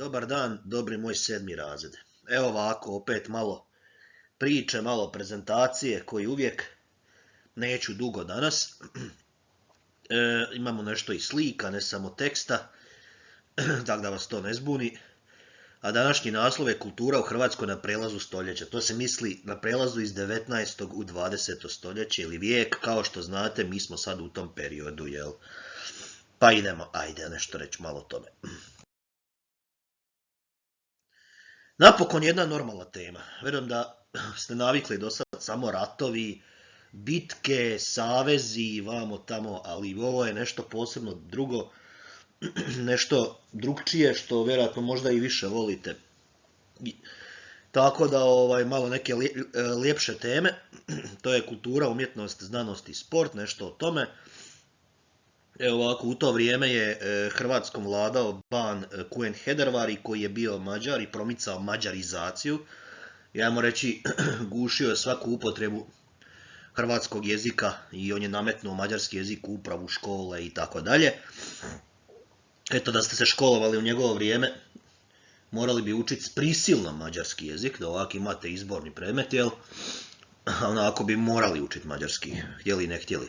Dobar dan, dobri moj 7. razred. Evo ovako, opet malo priče, malo prezentacije, koji uvijek neću dugo danas. Imamo nešto i slika, ne samo teksta, tako da vas to ne zbuni. A današnji naslov je Kultura u Hrvatskoj na prelazu stoljeća. To se misli na prelazu iz 19. u 20. stoljeće ili vijek. Kao što znate, mi smo sad u tom periodu, jel? Pa idemo, ajde nešto reći malo o tome. Napokon jedna normalna tema. Vjerujem da ste navikli do sad samo ratovi, bitke, savezi, vamo tamo, ali ovo je nešto posebno drugo, nešto drugčije što vjerojatno možda i više volite. Tako da malo neke ljepše teme, to je kultura, umjetnost, znanost i sport, nešto o tome. Evo ovako, u to vrijeme je Hrvatskom vladao ban Kuen Hedervari koji je bio Mađar i promicao mađarizaciju. Ajmo reći, gušio je svaku upotrebu hrvatskog jezika i on je nametnuo mađarski jezik u upravu, škole i tako dalje. Eto, da ste se školovali u njegovo vrijeme, morali bi učiti prisilno mađarski jezik, da ovako imate izborni predmet, jel? Onako bi morali učiti mađarski, htjeli ne htjeli.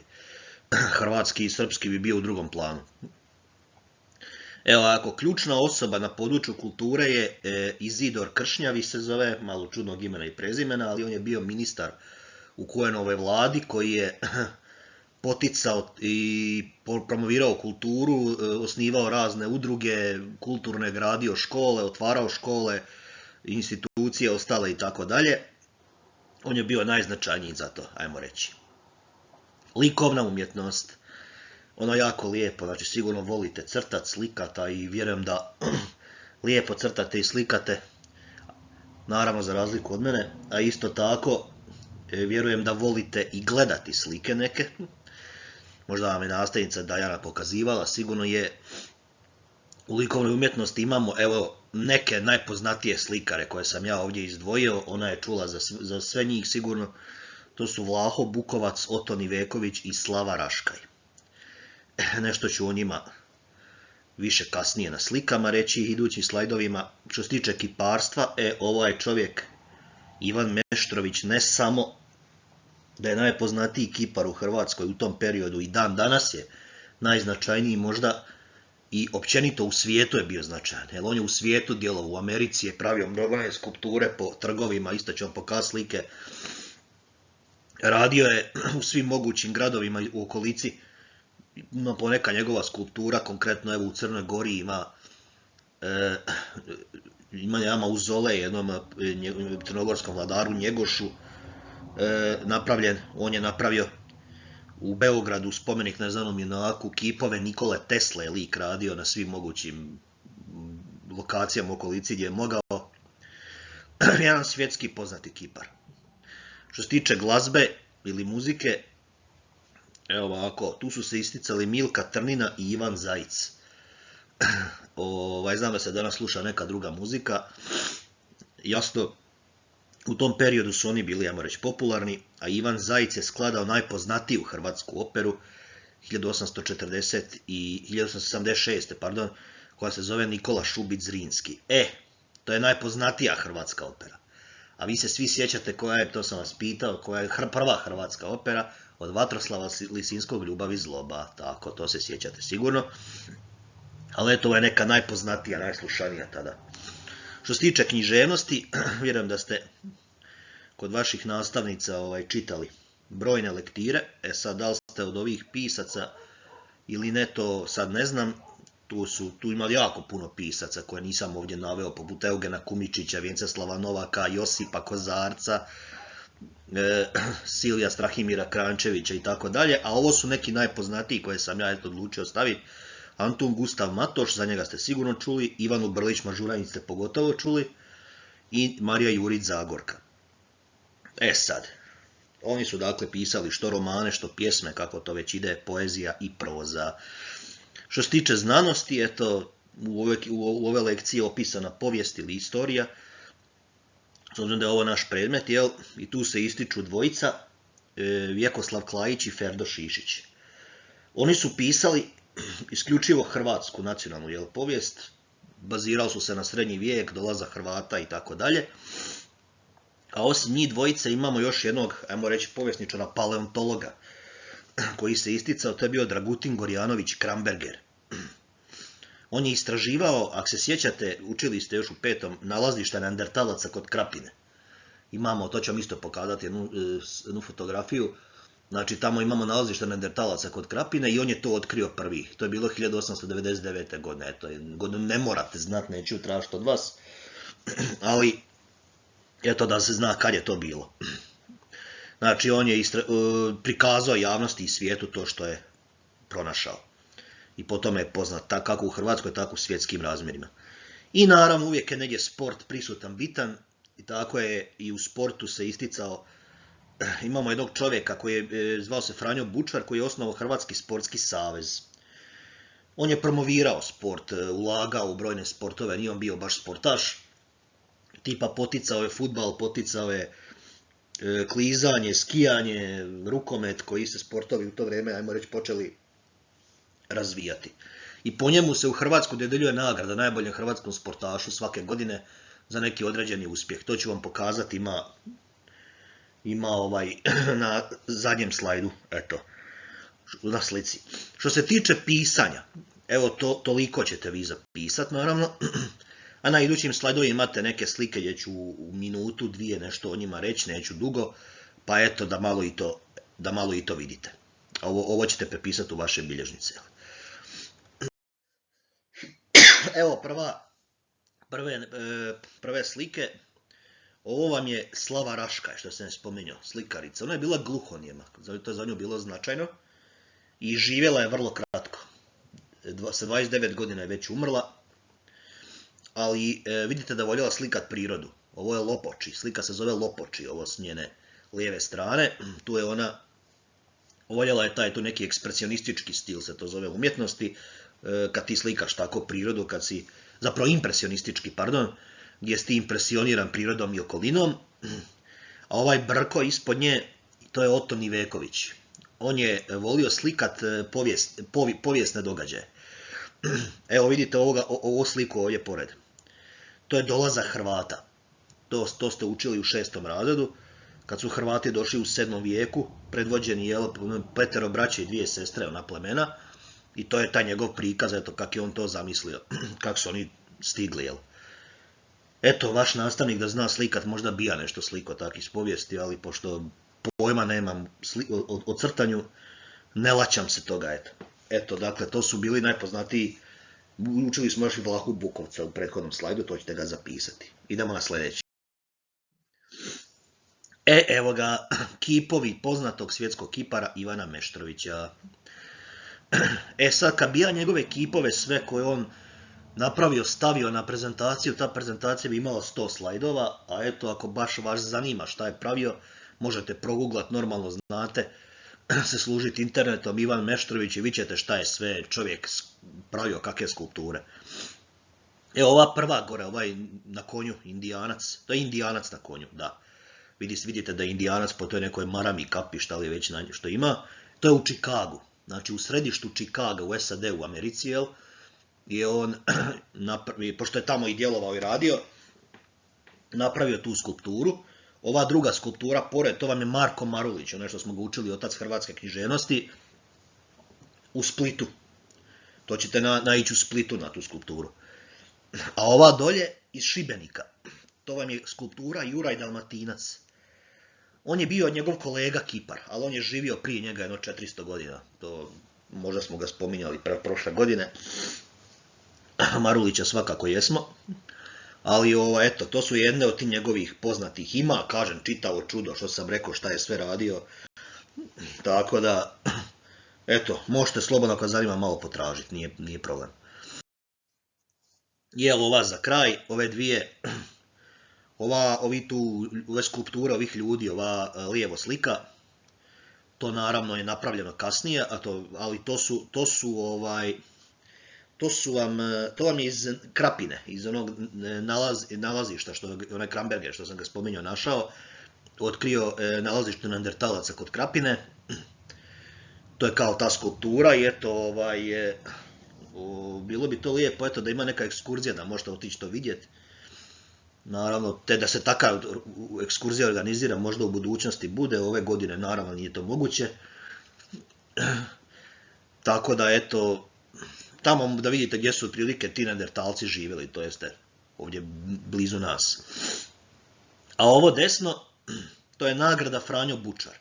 Hrvatski i srpski bi bio u drugom planu. Evo ovako, ključna osoba na području kulture je Izidor Kršnjavi se zove, malo čudnog imena i prezimena, ali on je bio ministar u Kuenovoj vladi koji je poticao i promovirao kulturu, osnivao razne udruge, kulturne, gradio škole, otvarao škole, institucije, ostale i tako dalje. On je bio najznačajniji za to, ajmo reći. Likovna umjetnost, ono jako lijepo, znači sigurno volite crtat, slikata i vjerujem da lijepo crtate i slikate, naravno za razliku od mene, a isto tako vjerujem da volite i gledati slike neke, možda vam je nastavnica Dajana pokazivala, sigurno je u likovnoj umjetnosti imamo evo neke najpoznatije slikare koje sam ja ovdje izdvojio, ona je čula za sve njih sigurno. To su Vlaho Bukovac, Oton Iveković i Slava Raškaj. Nešto ću o njima više kasnije na slikama reći, idućim slajdovima. Što se tiče kiparstva, ovaj čovjek Ivan Meštrović ne samo da je najpoznatiji kipar u Hrvatskoj u tom periodu i dan danas je najznačajniji možda i općenito u svijetu je bio značajan. Jer on je u svijetu djelovao, u Americi je pravio mnogobrojne skulpture po trgovima, isto ću vam pokazati slike. Radio je u svim mogućim gradovima u okolici, ima poneka njegova skulptura, konkretno evo u Crnoj Gori ima mauzolej jednom crnogorskom vladaru Njegošu napravljen, on je napravio u Beogradu spomenik neznanom junaku, kipove Nikole Tesle je lik radio na svim mogućim lokacijama u okolici gdje je mogao, jedan svjetski poznati kipar. Što se tiče glazbe ili muzike, evo ovako, tu su se isticali Milka Trnina i Ivan Zajic. Znam da se danas sluša neka druga muzika. Jasno, u tom periodu su oni bili, ajmo reći, popularni, a Ivan Zajic je skladao najpoznatiju hrvatsku operu 1876. Koja se zove Nikola Šubić Zrinski. To je najpoznatija hrvatska opera. A vi se svi sjećate koja je, to sam vas pitao, koja je prva hrvatska opera od Vatroslava Lisinskog Ljubav i zloba. Tako, to se sjećate sigurno. Ali eto, ovo je neka najpoznatija, najslušanija tada. Što se tiče književnosti, vjerujem da ste kod vaših nastavnica čitali brojne lektire. Sad, da li ste od ovih pisaca ili ne, to sad ne znam. Tu ima jako puno pisaca koje nisam ovdje naveo, poput Eugena Kumičića, Vjenceslava Novaka, Josipa Kozarca, Silvija Strahimira Krančevića i tako dalje, a ovo su neki najpoznatiji koje sam ja odlučio staviti. Antun Gustav Matoš, za njega ste sigurno čuli, Ivanu Brlić Mažuranić ste pogotovo čuli i Marija Jurić Zagorka. Sad, oni su dakle pisali što romane, što pjesme, kako to već ide, poezija i proza. Što se tiče znanosti, eto, u ove lekcije je opisana povijest ili istorija, s obzirom da je ovo naš predmet, jel, i tu se ističu dvojica, Vjekoslav Klajić i Ferdo Šišić. Oni su pisali isključivo hrvatsku nacionalnu povijest, bazirali su se na srednji vijek, dolazak Hrvata i tako dalje. A osim njih dvojice imamo još jednog, ajmo reći, povjesničara, paleontologa, koji se isticao, to je bio Dragutin Gorjanović Kramberger. On je istraživao, ako se sjećate, učili ste još u 5. nalazište neandertalaca kod Krapine. Imamo, to ću vam isto pokazati jednu fotografiju. Znači, tamo imamo nalazište neandertalaca kod Krapine i on je to otkrio prvi. To je bilo 1899. godine. Eto, godinu ne morate znati, neću tražiti od vas. Ali, eto da se zna kad je to bilo. Znači, on je prikazao javnosti i svijetu to što je pronašao. I po tome je poznat kako u Hrvatskoj, tako u svjetskim razmjerima. I naravno, uvijek je negdje sport prisutan, bitan. I tako je i u sportu se isticao. Imamo jednog čovjeka koji je zvao se Franjo Bučar, koji je osnovao Hrvatski sportski savez. On je promovirao sport, ulagao u brojne sportove, nije on bio baš sportaš. Tipa poticao je fudbal, poticao je klizanje, skijanje, rukomet, koji se sportovi u to vrijeme, ajmo reći, počeli razvijati. I po njemu se u Hrvatsku dodjeljuje nagrada najboljem hrvatskom sportašu svake godine za neki određeni uspjeh. To ću vam pokazati, ima na zadnjem slajdu, eto, na slici. Što se tiče pisanja, evo toliko ćete vi zapisati naravno, a na idućim slajdovima imate neke slike gdje ću u minutu, dvije nešto o njima reći, neću dugo, pa eto da malo i to vidite. Ovo ćete prepisati u vaše bilježnice. Evo prve slike. Ovo vam je Slava Raškaj, što sam spominjao, slikarica. Ona je bila gluhonijema, to je za nju bilo značajno. I živjela je vrlo kratko. Sa 29 godina je već umrla. Ali vidite da voljela slikat prirodu. Ovo je Lopoči, slika se zove Lopoči, ovo s njene lijeve strane. Tu je ona, voljela je taj tu neki ekspresionistički stil, se to zove umjetnosti. Kad ti slikaš tako prirodu, zapravo impresionistički, pardon, gdje si ti impresioniran prirodom i okolinom, a ovaj brko ispod nje, to je Oton Iveković. On je volio slikat povijesne događaje. Evo vidite ovu sliku ovdje pored. To je dolazak Hrvata. To ste učili u 6. razredu, kad su Hrvati došli u 7. vijeku, predvođeni petero braće i 2 sestre, ona plemena, i to je taj njegov prikaz, eto kako je on to zamislio, kako su oni stigli, jel? Eto, vaš nastavnik da zna slikat, možda bi ja nešto sliko tak iz povijesti, ali pošto pojma nemam o crtanju, ne laćam se toga, eto. Eto, dakle, to su bili najpoznatiji, učili smo još i Vlahu Bukovca u prethodnom slajdu, to ćete ga zapisati. Idemo na sljedeći. Evo ga, kipovi poznatog svjetskog kipara Ivana Meštrovića. Sad, kad bi ja njegove kipove sve koje on napravio, stavio na prezentaciju, ta prezentacija bi imala 100 slajdova, a eto, ako baš vas zanima šta je pravio, možete proguglat, normalno znate, se služiti internetom, Ivan Meštrović, i vidjet ćete šta je sve čovjek pravio, kakve skulpture. Evo ova prva gore, ovaj na konju, indijanac, to je indijanac na konju, da. Vidite da je indijanac po toj nekoj marami kapi, šta li već što ima, to je u Čikagu. Znači u središtu Čikaga u SAD, u Americi, je on, pošto je tamo i djelovao i radio, napravio tu skulpturu. Ova druga skulptura pored, to vam je Marko Marulić, ono što smo ga učili, otac hrvatske književnosti, u Splitu. To ćete naići u Splitu na tu skulpturu. A ova dolje iz Šibenika, to vam je skulptura Juraj Dalmatinac. On je bio njegov kolega kipar, ali on je živio prije njega jedno 400 godina. To možda smo ga spominjali prošle godine. Marulića svakako jesmo. Ali eto, to su jedne od tih njegovih poznatih. Ima, kažem, čitavo čudo što sam rekao šta je sve radio. Tako da, eto, možete slobodno kad zanima malo potražiti, nije problem. Ova za kraj, ove dvije, ove skulpture ovih ljudi, ova lijevo slika, to naravno je napravljeno kasnije, ali to vam je iz Krapine, iz onog nalazišta, onaj Kramberger što sam ga spominjao našao, otkrio nalazište neandertalaca kod Krapine. To je kao ta skulptura i eto, bilo bi to lijepo eto da ima neka ekskurzija da možete otići to vidjeti. Naravno, te da se takva ekskurzija organizira možda u budućnosti bude, ove godine naravno nije to moguće. Tako da eto, tamo da vidite gdje su otprilike ti neandertalci živjeli, to jeste ovdje blizu nas. A ovo desno, to je nagrada Franjo Bučar.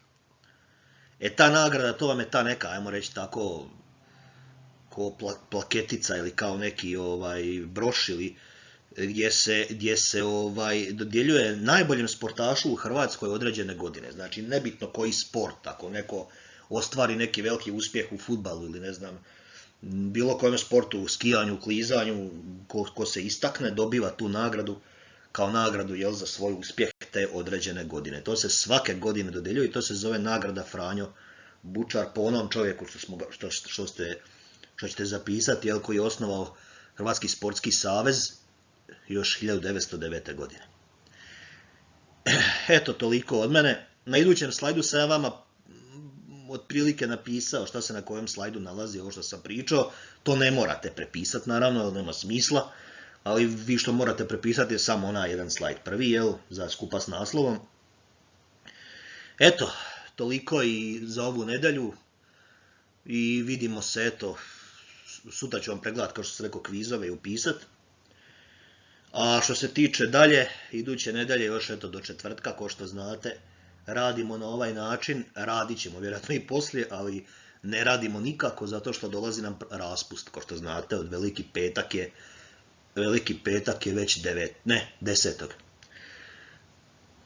Ta nagrada, to vam je ta neka, ajmo reći tako, ko plaketica ili kao neki broš ili gdje se dodjeljuje najboljem sportašu u Hrvatskoj određene godine. Znači, nebitno koji sport, ako neko ostvari neki veliki uspjeh u fudbalu ili ne znam, bilo kojem sportu, u skijanju, klizanju, ko se istakne, dobiva tu nagradu kao nagradu za svoj uspjeh te određene godine. To se svake godine dodjeljuje i to se zove nagrada Franjo Bučar po onom čovjeku što ćete zapisati, koji je osnovao Hrvatski sportski savez još 1909. godine. Eto, toliko od mene. Na idućem slajdu sam ja vama otprilike napisao šta se na kojem slajdu nalazi, ovo što sam pričao. To ne morate prepisati, naravno, jer nema smisla. Ali vi što morate prepisati je samo onaj jedan slajd prvi, za skupa s naslovom. Eto, toliko i za ovu nedjelju. I vidimo se, eto, sutra ću vam pregledati, kao što sam rekao, kvizove i upisati. A što se tiče dalje, iduće nedjelje još eto do četvrtka, kao što znate, radimo na ovaj način, radit ćemo vjerojatno i poslije, ali ne radimo nikako zato što dolazi nam raspust, kao što znate, od Veliki petak je već 10.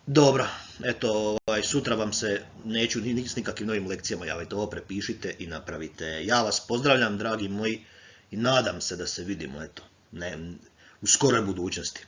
Dobro, eto, sutra vam se neću s nikakvim novim lekcijama javiti, ovo prepišite i napravite. Ja vas pozdravljam, dragi moji, i nadam se da se vidimo, eto, u skoroj budućnosti.